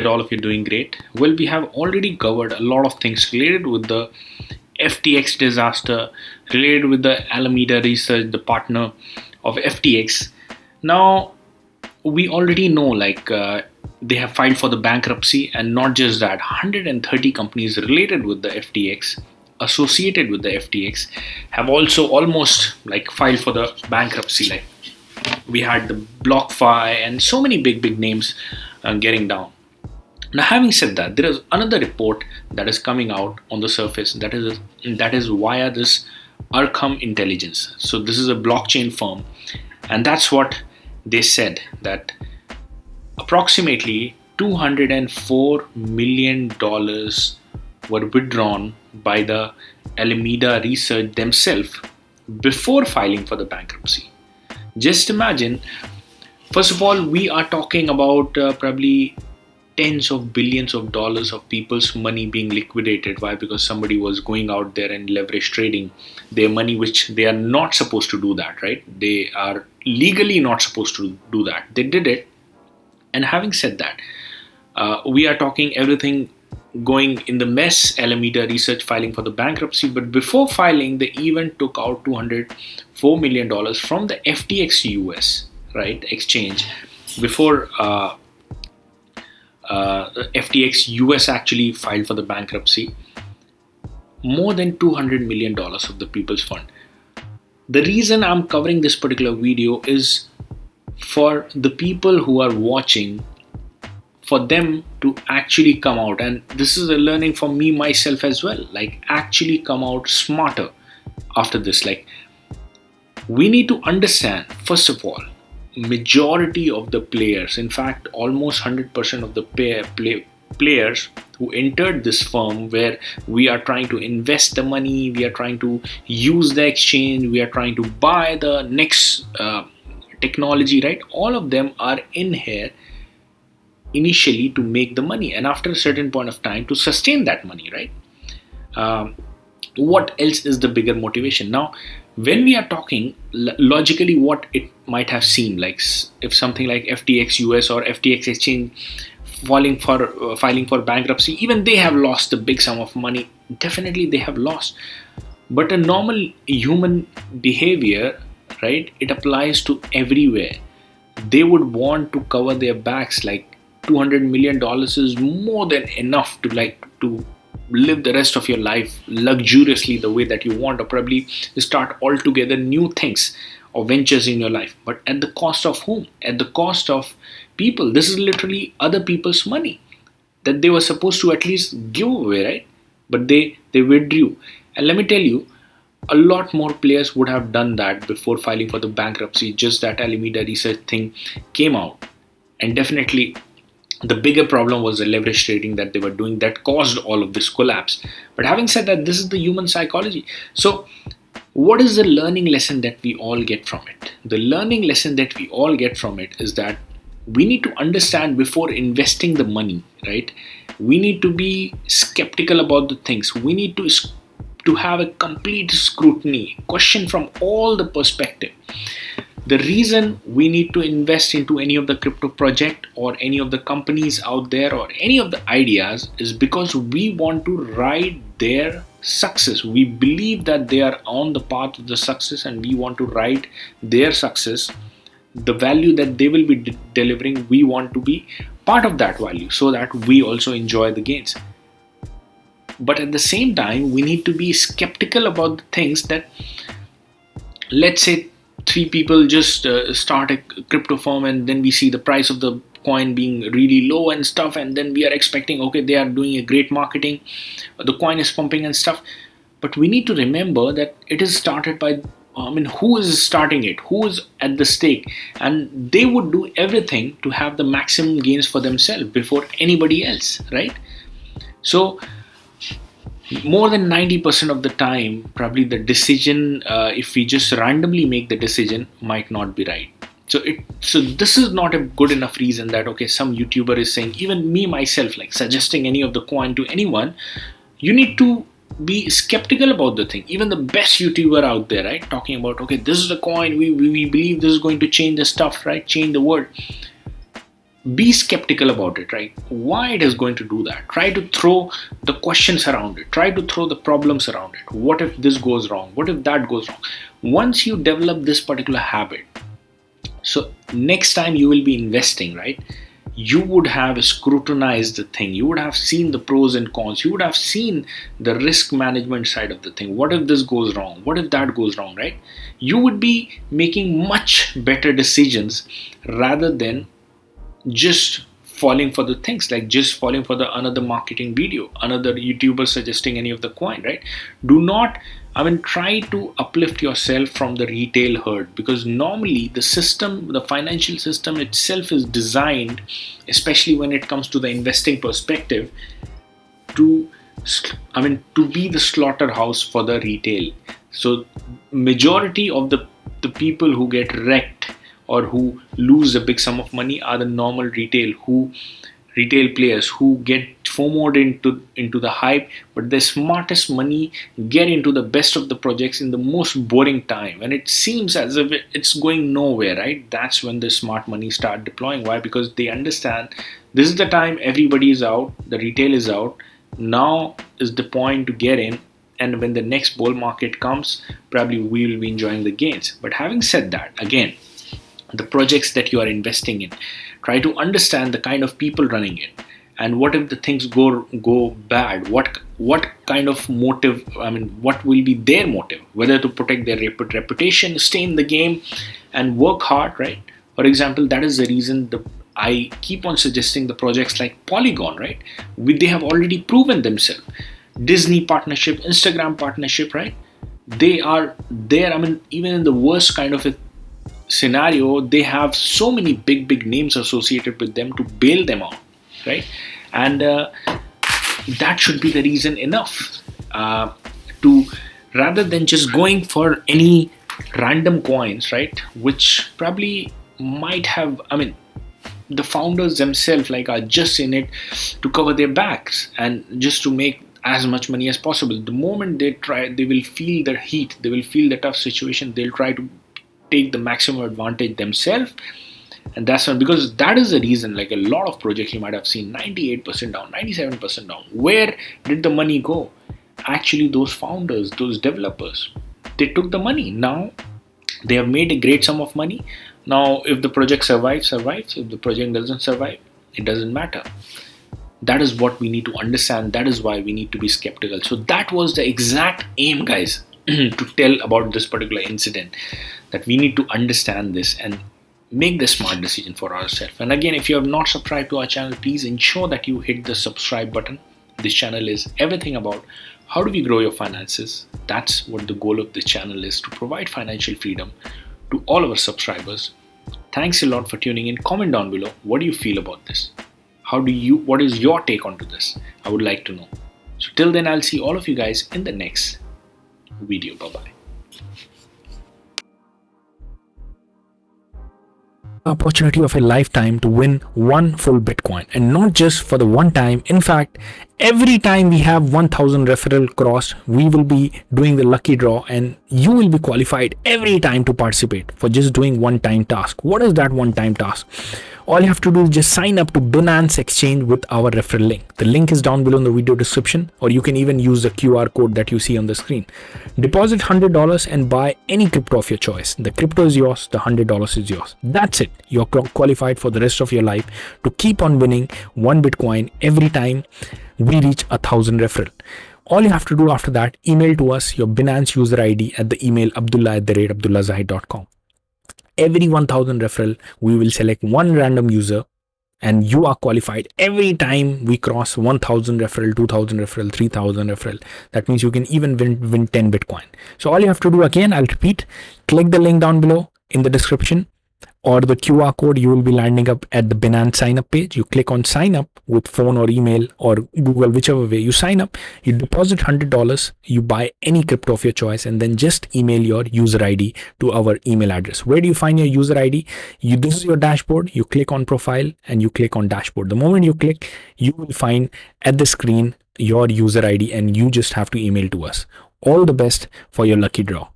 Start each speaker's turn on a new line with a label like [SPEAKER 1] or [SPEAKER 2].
[SPEAKER 1] all of you doing great. Well, we have already covered a lot of things related with the FTX disaster, related with the Alameda Research, the partner of FTX. Now, we already know they have filed for the bankruptcy, and not just that, 130 companies related with the FTX, associated with the FTX, have also almost filed for the bankruptcy. Like we had the BlockFi and so many big names getting down. Now, having said that, there is another report that is coming out on the surface that is via this Arkham Intelligence. So this is a blockchain firm, and that's what they said, that approximately $204 million were withdrawn by the Alameda Research themselves before filing for the bankruptcy. Just imagine, first of all, we are talking about probably tens of billions of dollars of people's money being liquidated. Why? Because somebody was going out there and leverage trading their money, which they are not supposed to do that, right? They are legally not supposed to do that. They did it. And having said that, we are talking everything going in the mess, Alameda Research filing for the bankruptcy. But before filing, they even took out $204 million from the FTX US, right, exchange, before FTX US actually filed for the bankruptcy. More than $200 million of the people's fund. The reason I'm covering this particular video is for the people who are watching, for them to actually come out, and this is a learning for me myself as well, actually come out smarter after this. We need to understand, first of all, majority of the players, in fact almost 100% of the players who entered this firm, where we are trying to invest the money, we are trying to use the exchange, we are trying to buy the next technology, right? All of them are in here initially to make the money, and after a certain point of time to sustain that money, right? What else is the bigger motivation? Now, when we are talking logically, what it might have seemed like, if something like FTX US or FTX exchange filing for bankruptcy, even they have lost a big sum of money. Definitely they have lost. But a normal human behavior, right, it applies to everywhere. They would want to cover their backs. $200 million is more than enough to live the rest of your life luxuriously the way that you want, or probably start altogether new things or ventures in your life. But at the cost of whom? At the cost of people. This is literally other people's money that they were supposed to at least give away, right? But they withdrew. And let me tell you, a lot more players would have done that before filing for the bankruptcy. Just that Alameda Research thing came out, and definitely the bigger problem was the leverage trading that they were doing that caused all of this collapse. But having said that, this is the human psychology. So what is the learning lesson that we all get from it? The learning lesson that we all get from it is that we need to understand before investing the money, right? We need to be skeptical about the things. We need to have a complete scrutiny, question from all the perspective. The reason we need to invest into any of the crypto project or any of the companies out there or any of the ideas is because we want to ride their success. We believe that they are on the path of the success, and we want to ride their success. The value that they will be delivering, we want to be part of that value so that we also enjoy the gains. But at the same time, we need to be skeptical about the things that, let's say, three people just start a crypto firm, and then we see the price of the coin being really low and stuff, and then we are expecting, okay, they are doing a great marketing, the coin is pumping and stuff. But we need to remember that it is started by, who is starting it? Who is at the stake? And they would do everything to have the maximum gains for themselves before anybody else, right? So more than 90% of the time, probably the decision, if we just randomly make the decision, might not be right. So this is not a good enough reason that, okay, some YouTuber is saying, even me myself, suggesting any of the coin to anyone. You need to be skeptical about the thing. Even the best YouTuber out there, right, talking about, okay, this is the coin, we believe this is going to change the stuff, right, change the world. be skeptical about it, right? Why it is going to do that? Try to throw the questions around it. Try to throw the problems around it. What if this goes wrong? What if that goes wrong? Once you develop this particular habit, so next time you will be investing, right? You would have scrutinized the thing. You would have seen the pros and cons. You would have seen the risk management side of the thing. What if this goes wrong? What if that goes wrong, right? You would be making much better decisions rather than just falling for the things, like just falling for the another marketing video, another YouTuber suggesting any of the coin, right? Do not, try to uplift yourself from the retail herd, because normally the system, the financial system itself is designed, especially when it comes to the investing perspective, to be the slaughterhouse for the retail. So majority of the people who get wrecked or who lose a big sum of money are the normal retail players who get FOMO'd into the hype, but the smartest money get into the best of the projects in the most boring time, and it seems as if it's going nowhere, right? That's when the smart money start deploying. Why? Because they understand this is the time everybody is out, the retail is out, now is the point to get in, and when the next bull market comes, probably we will be enjoying the gains. But having said that, again, the projects that you are investing in, try to understand the kind of people running it, and what if the things go bad, what kind of motive, what will be their motive, whether to protect their reputation, stay in the game and work hard, right? For example, that is the reason I keep on suggesting the projects like Polygon, right? They have already proven themselves. Disney partnership, Instagram partnership, right? They are there. Even in the worst kind of a scenario, they have so many big names associated with them to bail them out, right? And that should be the reason enough to, rather than just going for any random coins, right, which probably might have, the founders themselves are just in it to cover their backs and just to make as much money as possible. The moment they will feel the heat, they will feel the tough situation, they'll try to take the maximum advantage themselves. And that's not, because that is the reason, a lot of projects you might have seen 98% down, 97% down. Where did the money go? Actually, those founders, those developers, they took the money. Now they have made a great sum of money. Now if the project survives. If the project doesn't survive, it doesn't matter. That is what we need to understand. That is why we need to be skeptical. So that was the exact aim, guys, to tell about this particular incident, that we need to understand this and make the smart decision for ourselves. And again, if you have not subscribed to our channel, please ensure that you hit the subscribe button. This channel is everything about how do we grow your finances. That's what the goal of this channel is, to provide financial freedom to all our subscribers. Thanks a lot for tuning in. Comment down below, what do you feel about this? What is your take onto this? I would like to know. So till then, I'll see all of you guys in the next video. Bye-bye.
[SPEAKER 2] Opportunity of a lifetime to win one full Bitcoin, and not just for the one time. In fact, every time we have 1000 referral crossed, we will be doing the lucky draw, and you will be qualified every time to participate for just doing one time task. What is that one time task? All you have to do is just sign up to Binance Exchange with our referral link. The link is down below in the video description, or you can even use the QR code that you see on the screen. Deposit $100 and buy any crypto of your choice. The crypto is yours, the $100 is yours. That's it. You're qualified for the rest of your life to keep on winning one Bitcoin every time we reach 1000 referral. All you have to do after that, email to us your Binance user ID at the email abdullah@abdullahzahid.com. Every 1000 referral, we will select one random user, and you are qualified every time we cross 1000 referral, 2000 referral, 3000 referral. That means you can even win 10 Bitcoin. So all you have to do, again, I'll repeat, click the link down below in the description, or the QR code. You will be landing up at the Binance sign up page. You click on sign up with phone or email or Google, whichever way you sign up. You deposit $100, you buy any crypto of your choice, and then just email your user ID to our email address. Where do you find your user ID? This is your dashboard. You click on profile and you click on dashboard. The moment you click, you will find at the screen your user ID, and you just have to email to us. All the best for your lucky draw.